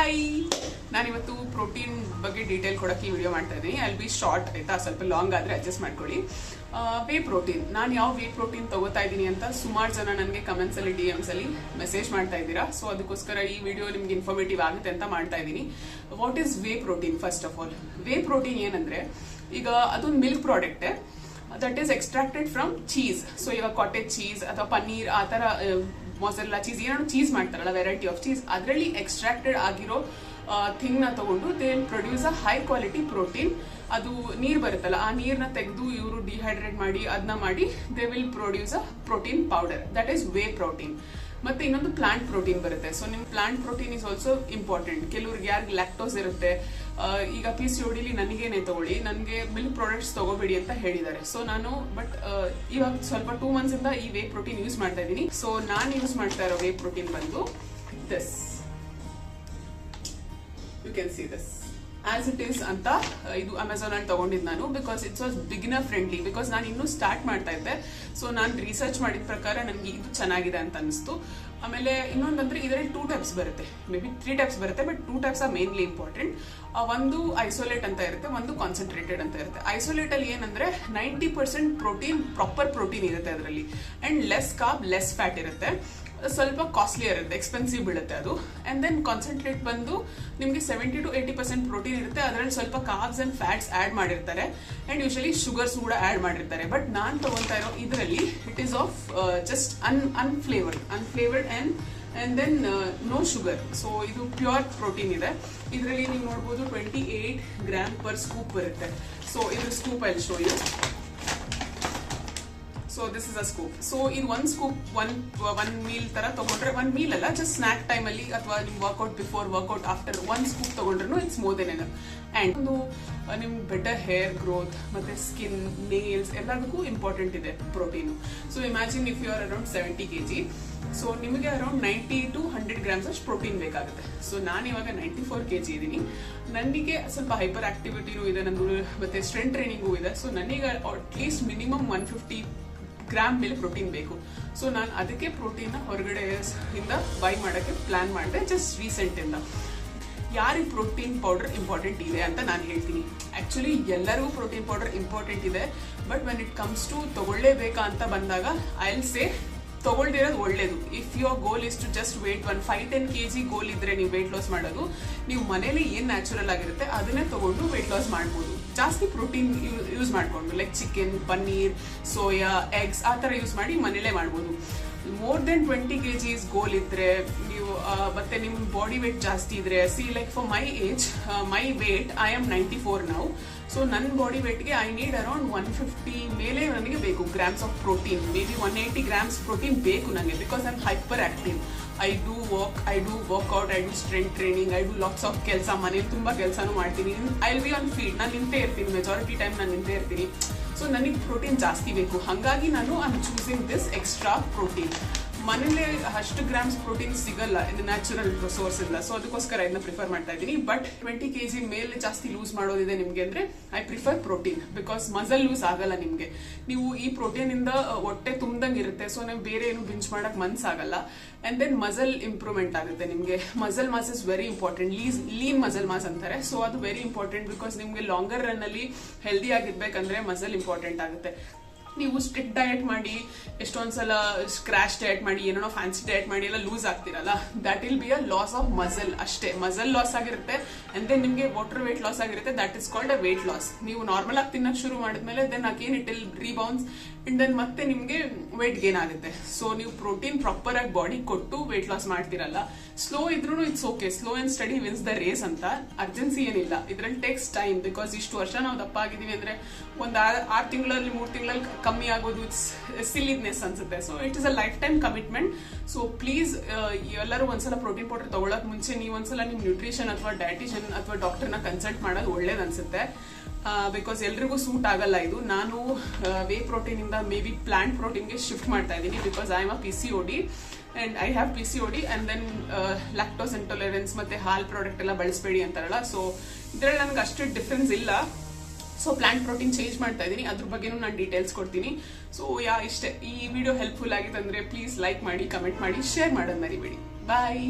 Hi, ನಾನಿವತ್ತು protein ಬಗ್ಗೆ detail ಕೊಡೋಕ್ಕೆ ಈ ವಿಡಿಯೋ ಮಾಡ್ತಾ ಇದ್ದೀನಿ. ಅಲ್ಲಿ ಬಿ ಶಾರ್ಟ್ ಆಯ್ತಾ, ಸ್ವಲ್ಪ ಲಾಂಗ್ ಆದರೆ ಅಡ್ಜಸ್ಟ್ ಮಾಡ್ಕೊಳ್ಳಿ. ವೇ ಪ್ರೋಟೀನ್, ನಾನು ಯಾವ ವೇ ಪ್ರೋಟೀನ್ ತಗೋತಾ ಇದ್ದೀನಿ ಅಂತ ಸುಮಾರು ಜನ ನನಗೆ ಕಮೆಂಟ್ಸಲ್ಲಿ DMsಲ್ಲಿ ಮೆಸೇಜ್ ಮಾಡ್ತಾ ಇದ್ದೀರಾ. ಸೊ ಅದಕ್ಕೋಸ್ಕರ ಈ ವಿಡಿಯೋ ನಿಮ್ಗೆ ಇನ್ಫಾರ್ಮೇಟಿವ್ ಆಗುತ್ತೆ ಅಂತ ಮಾಡ್ತಾ ಇದ್ದೀನಿ. What is whey protein? First of all, whey protein ಏನಂದ್ರೆ, ಈಗ ಅದೊಂದು milk product that is extracted from cheese. So ಈಗ ಕಾಟೇಜ್ ಚೀಸ್ ಅಥವಾ ಪನ್ನೀರ್ ಆ ಥರ ಮೊಸರೆಲ್ಲಾ ಚೀಸ್, ಏನಾದ್ರು ಚೀಸ್ ಮಾಡ್ತಾರಲ್ಲ, ವೆರೈಟಿ ಆಫ್ ಚೀಸ್, ಅದರಲ್ಲಿ ಎಕ್ಸ್ಟ್ರಾಕ್ಟೆಡ್ ಆಗಿರೋ ಥಿಂಗ್ ನ ತಗೊಂಡು they will produce a high quality protein. ಅದು ನೀರು ಬರುತ್ತಲ್ಲ, ಆ ನೀರನ್ನ ತೆಗೆದು ಇವರು ಡಿಹೈಡ್ರೇಟ್ ಮಾಡಿ ಅದನ್ನ ಮಾಡಿ they will produce a protein powder, that is whey protein. ಮತ್ತೆ ಇನ್ನೊಂದು ಪ್ಲಾಂಟ್ ಪ್ರೋಟೀನ್ ಬರುತ್ತೆ. ಸೊ ನಿಮ್ plant protein is also important. ಕೆಲವ್ರಿಗೆ ಯಾರಿಗೆ ಲ್ಯಾಕ್ಟೋಸ್ ಇರುತ್ತೆ, ಈಗ PCODಲಿ ನನಗೇನೆ ತಗೊಳ್ಳಿ, ನನಗೆ ಮಿಲ್ಕ್ ಪ್ರಾಡಕ್ಟ್ಸ್ ತಗೋಬೇಡಿ ಅಂತ ಹೇಳಿದ್ದಾರೆ. ಸೊ ನಾನು ಇವಾಗ ಸ್ವಲ್ಪ 2 months ಇಂದ ಈ ವೇ ಪ್ರೋಟೀನ್ ಯೂಸ್ ಮಾಡ್ತಾ ಇದ್ದೀನಿ. ಸೊ ನಾನು ಯೂಸ್ ಮಾಡ್ತಾ ಇರೋ ವೇ ಪ್ರೋಟೀನ್ ಬಂದು this, you can see this as it is ಅಂತ. ಇದು ಅಮೆಝಾನ್ ಅಲ್ಲಿ ತಗೊಂಡಿದ್ದು ನಾನು, because it's was beginner friendly. Because ನಾನು ಇನ್ನೂ ಸ್ಟಾರ್ಟ್ ಮಾಡ್ತಾ ಇದ್ದೆ. ಸೊ ನಾನು ರಿಸರ್ಚ್ ಮಾಡಿದ ಪ್ರಕಾರ ನನಗೆ ಇದು ಚೆನ್ನಾಗಿದೆ ಅಂತ ಅನಿಸ್ತು. ಆಮೇಲೆ ಇನ್ನೊಂದಂದ್ರೆ ಇದರಲ್ಲಿ 2 types ಬರುತ್ತೆ, ಮೇ ಬಿ 3 types ಬರುತ್ತೆ, but 2 types are mainly important. ಒಂದು ಐಸೋಲೇಟ್ ಅಂತ ಇರುತ್ತೆ, ಒಂದು ಕಾನ್ಸಂಟ್ರೇಟೆಡ್ ಅಂತ ಇರುತ್ತೆ. ಐಸೋಲೇಟ್ ಅಲ್ಲಿ ಏನಂದ್ರೆ 90% ಪ್ರೋಟೀನ್, ಪ್ರಾಪರ್ ಪ್ರೋಟೀನ್ ಇರುತ್ತೆ ಅದರಲ್ಲಿ, and less carb, less fat ಇರುತ್ತೆ. ಸ್ವಲ್ಪ ಕಾಸ್ಟ್ಲಿ ಇರುತ್ತೆ, ಎಕ್ಸ್ಪೆನ್ಸಿವ್ ಬೀಳುತ್ತೆ ಅದು. ಅಂಡ್ ದೆನ್ ಕಾನ್ಸಂಟ್ರೇಟ್ ಬಂದು ನಿಮಗೆ 70 to 80% ಪ್ರೋಟೀನ್ ಇರುತ್ತೆ. ಅದರಲ್ಲಿ ಸ್ವಲ್ಪ ಕಾರ್ಬ್ಸ್ ಅಂಡ್ ಫ್ಯಾಟ್ಸ್ ಆಡ್ ಮಾಡಿರ್ತಾರೆ, ಅಂಡ್ ಯೂಶಲಿ ಶುಗರ್ಸ್ ಕೂಡ ಆಡ್ ಮಾಡಿರ್ತಾರೆ. ಬಟ್ ನಾನು ತಗೊಳ್ತಾ ಇರೋ ಇದರಲ್ಲಿ it is of just unflavoured and then no sugar. So ಇದು ಪ್ಯೂರ್ ಪ್ರೋಟೀನ್ ಇದೆ. ಇದರಲ್ಲಿ ನೀವು ನೋಡ್ಬೋದು 28 grams per scoop ಬರುತ್ತೆ. ಸೊ ಇದ್ರ ಸ್ಕೂಪ್ ಅಲ್ಲಿ show you. So this is a scoop. So ಇದು ಒಂದು ಸ್ಕೂಪ್ ಒನ್ ಮೀಲ್ ತರ ತಗೊಂಡ್ರೆ, ಒನ್ ಮೀಲ್ ಅಲ್ಲ, ಜಸ್ಟ್ ಸ್ನಾಕ್ ಟೈಮ್ ಅಲ್ಲಿ ಅಥವಾ ನಿಮ್ ವರ್ಕೌಟ್ ಬಿಫೋರ್, ವರ್ಕೌಟ್ ಆಫ್ಟರ್ ಒಂದು ಸ್ಕೂಪ್ ತಗೊಂಡ್ರು it's more than enough. And ಒಂದು ನಿಮ್ ಬೆಟರ್ ಹೇರ್ ಗ್ರೋತ್ ಮತ್ತೆ ಸ್ಕಿನ್, ನೇಲ್ಸ್ ಎಲ್ಲದಕ್ಕೂ ಇಂಪಾರ್ಟೆಂಟ್ ಇದೆ protein. So imagine if you are around 70 kg, so ನಿಮಗೆ ಅರೌಂಡ್ 90 to 100 grams ಅಷ್ಟು ಪ್ರೋಟೀನ್ ಬೇಕಾಗುತ್ತೆ. ಸೊ ನಾನು ಇವಾಗ 94 kg ಇದ್ದೀನಿ. ನನಗೆ ಸ್ವಲ್ಪ ಹೈಪರ್ ಆಕ್ಟಿವಿಟಿನೂ ಇದೆ ನಂದು, ಮತ್ತೆ ಸ್ಟ್ರೆಂತ್ ಟ್ರೈನಿಂಗು ಇದೆ. ಸೊ ನನಗೆ ಅಟ್ಲೀಸ್ಟ್ ಮಿನಿಮಮ್ 150 ಗ್ರಾಮ್ ಮೇಲೆ ಪ್ರೋಟೀನ್ ಬೇಕು. ಸೊ ನಾನು ಅದಕ್ಕೆ ಪ್ರೋಟೀನ್ ಹೊರಗಡೆ ಇಂದ ಬೈ ಮಾಡೋಕ್ಕೆ ಪ್ಲಾನ್ ಮಾಡಿದೆ ಜಸ್ಟ್ ರೀಸೆಂಟ್ ಇಂದ. ಯಾರಿಗೆ ಪ್ರೋಟೀನ್ ಪೌಡರ್ ಇಂಪಾರ್ಟೆಂಟ್ ಇದೆ ಅಂತ ನಾನು ಹೇಳ್ತೀನಿ. ಆಕ್ಚುಲಿ ಎಲ್ಲರಿಗೂ ಪ್ರೋಟೀನ್ ಪೌಡರ್ ಇಂಪಾರ್ಟೆಂಟ್ ಇದೆ, but when it comes to ತಗೊಳ್ಳೇಬೇಕಾ ಅಂತ ಬಂದಾಗ ಐ ವಿಲ್ ಸೇ ತಗೊಳ್ದಿರೋದು ಒಳ್ಳೇದು. If your goal is to just weight 5-10 kg goal ಇದ್ರೆ ನೀವು ವೇಟ್ ಲಾಸ್ ಮಾಡೋದು, ನೀವು ಮನೇಲಿ ಏನ್ ನ್ಯಾಚುರಲ್ ಆಗಿರುತ್ತೆ ಅದನ್ನೇ ತಗೊಂಡು ವೇಟ್ ಲಾಸ್ ಮಾಡ್ಬೋದು. ಜಾಸ್ತಿ ಪ್ರೋಟೀನ್ ಯೂಸ್ ಮಾಡ್ಕೊಂಡು, like chicken, paneer, soya, eggs ಆ ಥರ ಯೂಸ್ ಮಾಡಿ ಮನೇಲೇ ಮಾಡ್ಬೋದು. ಮೋರ್ ದೆನ್ 20 kg ಗೋಲ್ ಇದ್ರೆ ನೀವು, ಮತ್ತೆ ನಿಮ್ಮ ಬಾಡಿ ವೇಟ್ ಜಾಸ್ತಿ ಇದ್ರೆ, see like for my age, my weight I am 94 now. So ನನ್ನ ಬಾಡಿ ವೇಟ್ಗೆ ಐ ನೀಡ್ ಅರೌಂಡ್ 150 ಮೇಲೆ ನನಗೆ ಬೇಕು grams of protein. Maybe 180 grams protein ಬೇಕು ನನಗೆ, because I am hyperactive. I do workout, I do strength training, I do lots of ಕೆಲಸ, ಮನೇಲಿ ತುಂಬ ಕೆಲಸನೂ ಮಾಡ್ತೀನಿ. I will be on field, ನಾನು ನಿಂತೇ ಇರ್ತೀನಿ, ಮೆಜಾರಿಟಿ ಟೈಮ್ ನಾನು ನಿಂತೇ ಇರ್ತೀನಿ. ಸೊ ನನಗೆ ಪ್ರೋಟೀನ್ ಜಾಸ್ತಿ ಬೇಕು, ಹಾಗಾಗಿ ನಾನು I am choosing this extra protein. ಮನೇಲಿ ಅಷ್ಟು ಗ್ರಾಮ್ಸ್ ಪ್ರೋಟೀನ್ ಸಿಗಲ್ಲ ಇದು ನ್ಯಾಚುರಲ್ ಸೋರ್ಸ್ ಇಂದ. ಸೊ ಅದಕ್ಕೋಸ್ಕರ ಇದನ್ನ ಪ್ರಿಫರ್ ಮಾಡ್ತಾ ಇದ್ದೀನಿ. ಬಟ್ 20 kg ಮೇಲೆ ಜಾಸ್ತಿ ಲೂಸ್ ಮಾಡೋದಿದೆ ನಿಮ್ಗೆ ಅಂದ್ರೆ I prefer protein, because muscle lose ಆಗಲ್ಲ ನಿಮ್ಗೆ. ನೀವು ಈ ಪ್ರೋಟೀನ್ ಇಂದ ಹೊಟ್ಟೆ ತುಂಬ್ದಂಗೆ ಇರುತ್ತೆ. ಸೊ ನೀವು ಬೇರೆ ಏನು ಬಿಂಚ್ ಮಾಡಕ್ ಮನ್ಸಾಗಲ್ಲ. ಅಂಡ್ ದೆನ್ ಮಸಲ್ ಇಂಪ್ರೂವ್ಮೆಂಟ್ ಆಗುತ್ತೆ ನಿಮ್ಗೆ. Muscle mass is very important. Lean muscle mass ಅಂತಾರೆ. ಸೊ ಅದು ವೆರಿ ಇಂಪಾರ್ಟೆಂಟ್, ಬಿಕಾಸ್ ನಿಮ್ಗೆ ಲಾಂಗರ್ ರನ್ ಅಲ್ಲಿ ಹೆಲ್ದಿ ಆಗಿರ್ಬೇಕಂದ್ರೆ ಮಸಲ್ ಇಂಪಾರ್ಟೆಂಟ್ ಆಗುತ್ತೆ. ನೀವು ಸ್ಟ್ರಿಕ್ಟ್ ಡಯಟ್ ಮಾಡಿ, ಎಷ್ಟೊಂದ್ಸಲ ಕ್ರಾಶ್ ಡಯಟ್ ಮಾಡಿ, ಏನೋ ಫ್ಯಾನ್ಸಿ ಡಯಟ್ ಮಾಡಿ ಎಲ್ಲ ಲೂಸ್ ಆಗ್ತಿರಲ್ಲ, that will be a loss of muscle ಅಷ್ಟೇ. ಮಸಲ್ ಲಾಸ್ ಆಗಿರುತ್ತೆ, ಅಂಡ್ ದೆನ್ ನಿಮಗೆ ವಾಟರ್ ವೇಟ್ ಲಾಸ್ ಆಗಿರುತ್ತೆ. That is called a weight loss. ನೀವು ನಾರ್ಮಲ್ ಆಗಿ ತಿನ್ನಕ್ ಶುರು ಮಾಡಿದ್ಮೇಲೆ then again it will rebounce, and then ಮತ್ತೆ ನಿಮ್ಗೆ ವೇಟ್ ಗೇನ್ ಆಗುತ್ತೆ. ಸೊ ನೀವು ಪ್ರೋಟೀನ್ ಪ್ರಾಪರ್ ಆಗಿ ಬಾಡಿ ಕೊಟ್ಟು ವೇಟ್ ಲಾಸ್ ಮಾಡ್ತಿರಲ್ಲ, ಸ್ಲೋ ಇದ್ರೂ it's okay. Slow and steady wins the race ಅಂತ. ಅರ್ಜೆನ್ಸಿ ಏನಿಲ್ಲ ಇದ್ರಲ್ಲಿ, ಟೇಕ್ಸ್ ಟೈಮ್. ಬಿಕಾಸ್ ಇಷ್ಟು ವರ್ಷ ನಾವು ದಪ್ಪ ಆಗಿದೀವಿ ಅಂದ್ರೆ ಒಂದು 6 ತಿಂಗಳಲ್ಲಿ 3 ತಿಂಗಳಲ್ಲಿ ಕಮ್ಮಿ ಆಗೋದು ಇಟ್ಸ್ ಸಿಲಿನೆಸ್ ಅನ್ಸುತ್ತೆ. So it is a life time commitment. So please ಎಲ್ಲರೂ ಒಂದ್ಸಲ ಪ್ರೋಟೀನ್ ಪೌಡರ್ ತಗೊಳಕ್ ಮುಂಚೆ ನೀವು ಒಂದ್ಸಲ ನಿಮ್ ನ್ಯೂಟ್ರಿಷನ್ ಅಥವಾ ಡಯಟಿಷಿಯನ್ ಅಥವಾ ಡಾಕ್ಟರ್ನ ಕನ್ಸಲ್ಟ್ ಮಾಡೋದು ಒಳ್ಳೇದು ಅನ್ಸುತ್ತೆ. ಬಿಕಾಸ್ ಎಲ್ರಿಗೂ ಸೂಟ್ ಆಗಲ್ಲ ಇದು. ನಾನು ವೇ ಪ್ರೋಟೀನ್ ಇಂದ ಮೇ ಬಿ ಪ್ಲಾಂಟ್ ಪ್ರೋಟೀನ್ಗೆ ಶಿಫ್ಟ್ ಮಾಡ್ತಾ ಇದ್ದೀನಿ, because I am a PCOD and I have PCOD. And then lactose intolerance ಮತ್ತೆ ಹಾಲ್ ಪ್ರಾಡಕ್ಟ್ ಎಲ್ಲ ಬಳಸಬೇಡಿ ಅಂತಾರಲ್ಲ. ಸೊ ಇದ್ರಲ್ಲಿ ನನಗೆ ಅಷ್ಟು ಡಿಫ್ರೆನ್ಸ್ ಇಲ್ಲ. ಸೊ ಪ್ಲಾಂಟ್ ಪ್ರೋಟೀನ್ ಚೇಂಜ್ ಮಾಡ್ತಾ ಇದ್ದೀನಿ, ಅದ್ರ ಬಗ್ಗೆನೂ ನಾನು ಡೀಟೇಲ್ಸ್ ಕೊಡ್ತೀನಿ. ಸೊ ಇಷ್ಟೇ. ಈ ವಿಡಿಯೋ ಹೆಲ್ಪ್ಫುಲ್ ಆಗಿತ್ತು ಅಂದ್ರೆ ಪ್ಲೀಸ್ ಲೈಕ್ ಮಾಡಿ, ಕಮೆಂಟ್ ಮಾಡಿ, ಶೇರ್ ಮಾಡೋದು ಮರಿಬೇಡಿ. ಬಾಯ್.